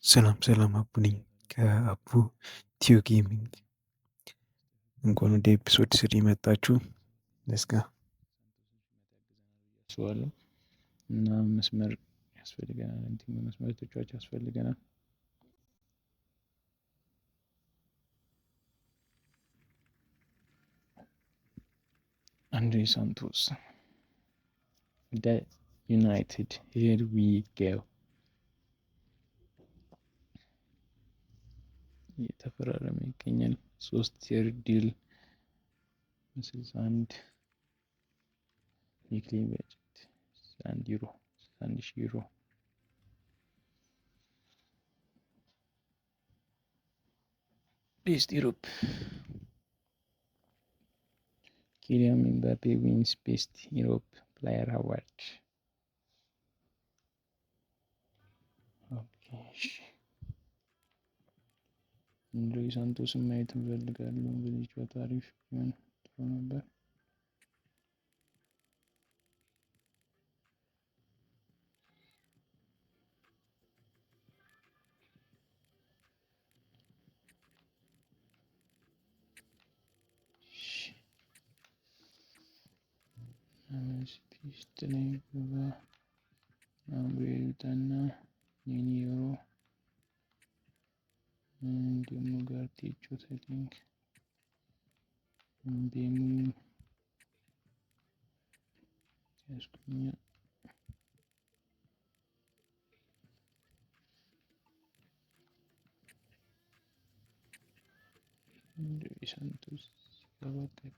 ሰላም አቡ ነኝ ከአቡ ቲዩ ጌሚንግ። እንኳን ወደ ኤፒሶድ 3 መጣችሁ። ለስጋ አስባለሁ እና መስመር ያስፈልገናል። መስመር ተጫዋች ያስፈልገናል። አንድሬ ሳንቶስ ዩናይትድ ሂር ዊ ጎ እየተፈራረመ ይገኛል። 3 የር ዲል 61 ዊክሊ በጀት 1 ዩሮ ቤስት ዩሮፕ ኪሊያን ኤምባፔ ዊንስ ቤስት ዩሮፕ ፕሌየር አዋርድ። አንድሬ ሳንቶስን ማየት እንፈልጋለን። በዚህ ጨዋታ አሪፍ ቢሆን ጥሩ ነበር። ናምቤልታና ኔኒሮ እንዲሁም ጋርቴቾ ሴቲንግ ቤሙ ያስኩኛ አንድሬ ሳንቶስ ያባከል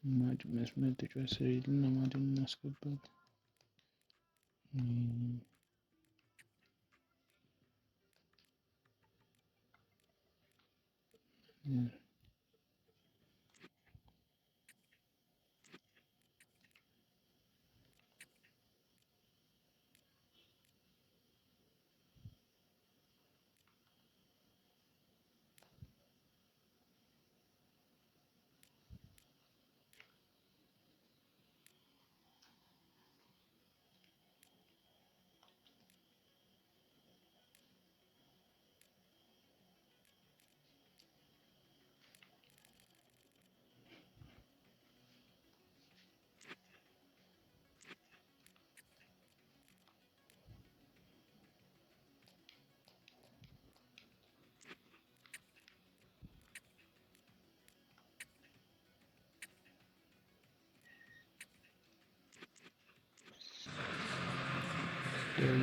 ማድ መስመር ተጫዋች ስለሌለን ማድን እናስገባት።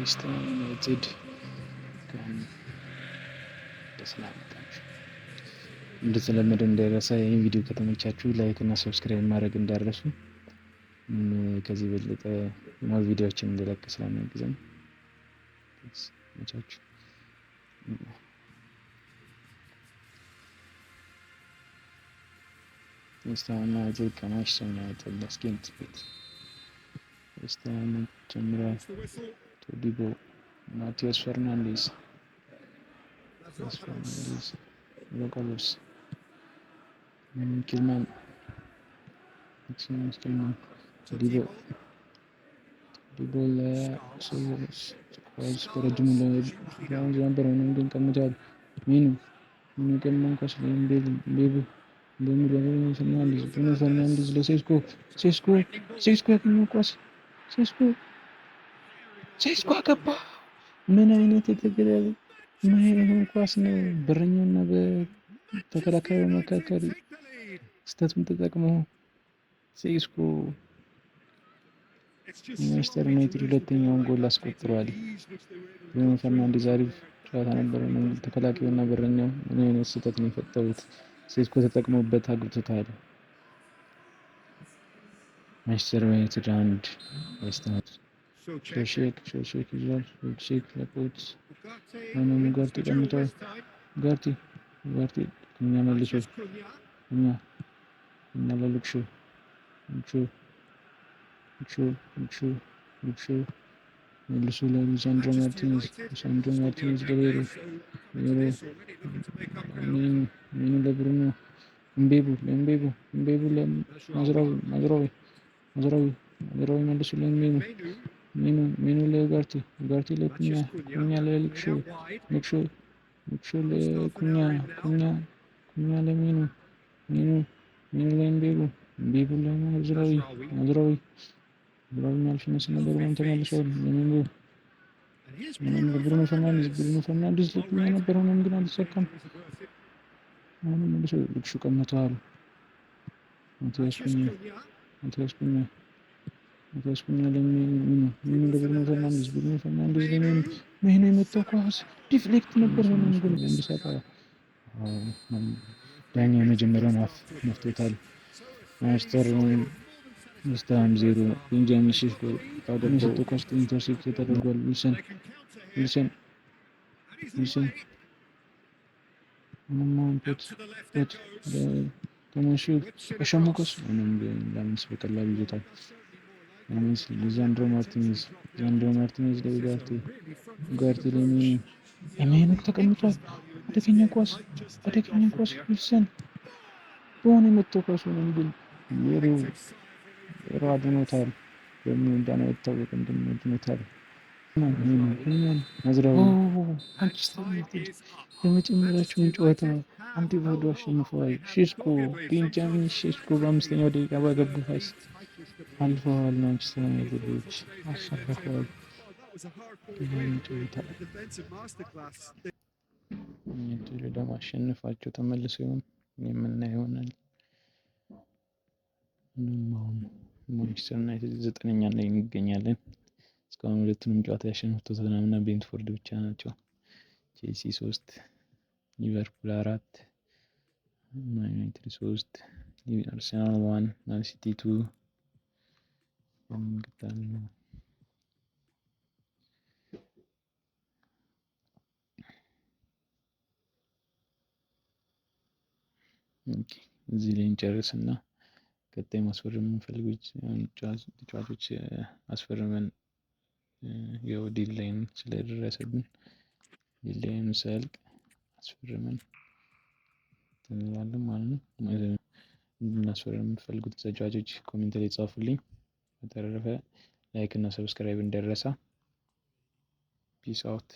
ዌስትሃም ዩናይትድ በሰላም መጣችሁ። እንደተለመደው እንዳይረሳ ይህን ቪዲዮ ከተመቻችሁ ላይክ እና ሰብስክራይብ ማድረግ እንዳይረሱ። ከዚህ በለጠ ሞር ቪዲዮዎችን እንድለቅ ስለሚያግዘን መቻችሁ። ዌስትሃም ዩናይትድ ከማንቸስተር ዩናይትድ ለስኬንት ቤት ዌስትሃም ጀምሯል። ቶዲቦ ማቴዎስ ፈርናንዴዝ ሎካሎስ ኪልማን ቶዲቦ ለሶሎስ በረጅሙ ለራውንድ ነበር ግን ቀምቷል። ሚኑ ቀማን ኳስ ቤቡ ፈርናንዴዝ ለሴስኮ ያገኘው ኳስ ሴስኮ አገባ። ምን አይነት የተገደለ ማይሆን ኳስ ነው! በረኛውና በተከላካዩ መካከል ስህተቱን ተጠቅሞ ሴስኮ ማንቸስተር ዩናይትድ ሁለተኛውን ጎል አስቆጥሯል። ብሩኖ ፈርናንዴዝ አሪፍ ጨዋታ ነበረ። ተከላካዩና በረኛው ምን አይነት ስህተት ነው የፈጠሩት? ሴስኮ ተጠቅሞበት አግብቶታል። ማንቸስተር ዩናይትድ 1 ዌስትሃም ሼክ ይዟል። ሼክ ለፖት ማንም ጋርቲ ቀምጧል። ጋርቲ እኛ መልሶ እኛ ለሉክሹ መልሶ ለሊሳንድሮ ማርቲኔዝ ለቤሩ ሚኑ እምቤቡ ለማዝራዊ መልሱልኝ። ሚኑ ለኡጋርቴ ለኩኛ ለልቅሾ ለኩኛ ለሚኑ ለእምቤቡ ለማዝራዊ የሚያልፍ ይመስል ነበር ወይም ተመልሷል። ብሩኖ ፈርናንዴዝ ለኩኛ ነበር፣ ሆኖም ግን አልተሳካም። አሁንም መልሶ ልቅሾ ቀምተዋል። ማቲያስ ኩኛ ለሚኑ ለብሩኖ ፈርናንዴዝ ለሚኑ የመጣው ኳስ ዲፍሌክት ነበር፣ ሆኖም ግን እንዲሰጣ ዳኛ የመጀመሪያውን ሀፍ መፍቶታል። ማንቸስተር ዌስትሃም 0 ቤንጃሚን ሼሽኮ የሰጠው ኳስ ኢንተርሴፕት ተደርጓል። ዊልሰን ተመሺው አሻሙቀስ ለአምስት በቀላሉ ይዞታል። ሊዛንድሮ ማርቲኔዝ ለኡጋርቴ ለሚኑ ተቀምጧል። አደገኛ ኳስ ዊልሰን በሆነ የመታው ኳስ ሆኖም ግን ሮ አድኖታል። በምን እንዳነው አይታወቅም፣ ግን አድኖታል። ናዝራዊ ማንቸስተር ዩናይትድ የመጀመሪያቸውን ጨዋታ አንድ ባዶ አሸንፈዋል። ቤንጃሚን ሼሽኮ በ5ኛው ደቂቃ ባገቡ ኳስ አልፈዋል። ማንቸስተር ዩናይትዶች አሸንፈዋል። ጨዋታ ለማሸነፋቸው ተመልሰው ይሆን የምናየው ይሆናል። ማንቸስተር ዩናይትድ 9ኛ ላይ እንገኛለን። እስካሁን ሁለቱንም ጨዋታ ያሸነፉት ቶተንሃም እና ብሬንትፎርድ ብቻ ናቸው። ቼልሲ 3 ሊቨርፑል 4 ማን ዩናይትድ 3 አርሰናል 1 ማን ሲቲ 2 እዚህ ላይ እንጨርስና ቀጣይ ማስፈረም የምንፈልጉ ተጫዋቾች አስፈርመን ያው ዲድላይን ስለደረሰብን ዲድላይኑ ሳያልቅ አስፈርመን እንላለን ማለት ነው። እናስፈርም የምትፈልጉት ተጫዋቾች ኮሜንት ላይ ጻፉልኝ። በተረፈ ላይክ እና ሰብስክራይብ እንዳይረሳ። ፒስ አውት።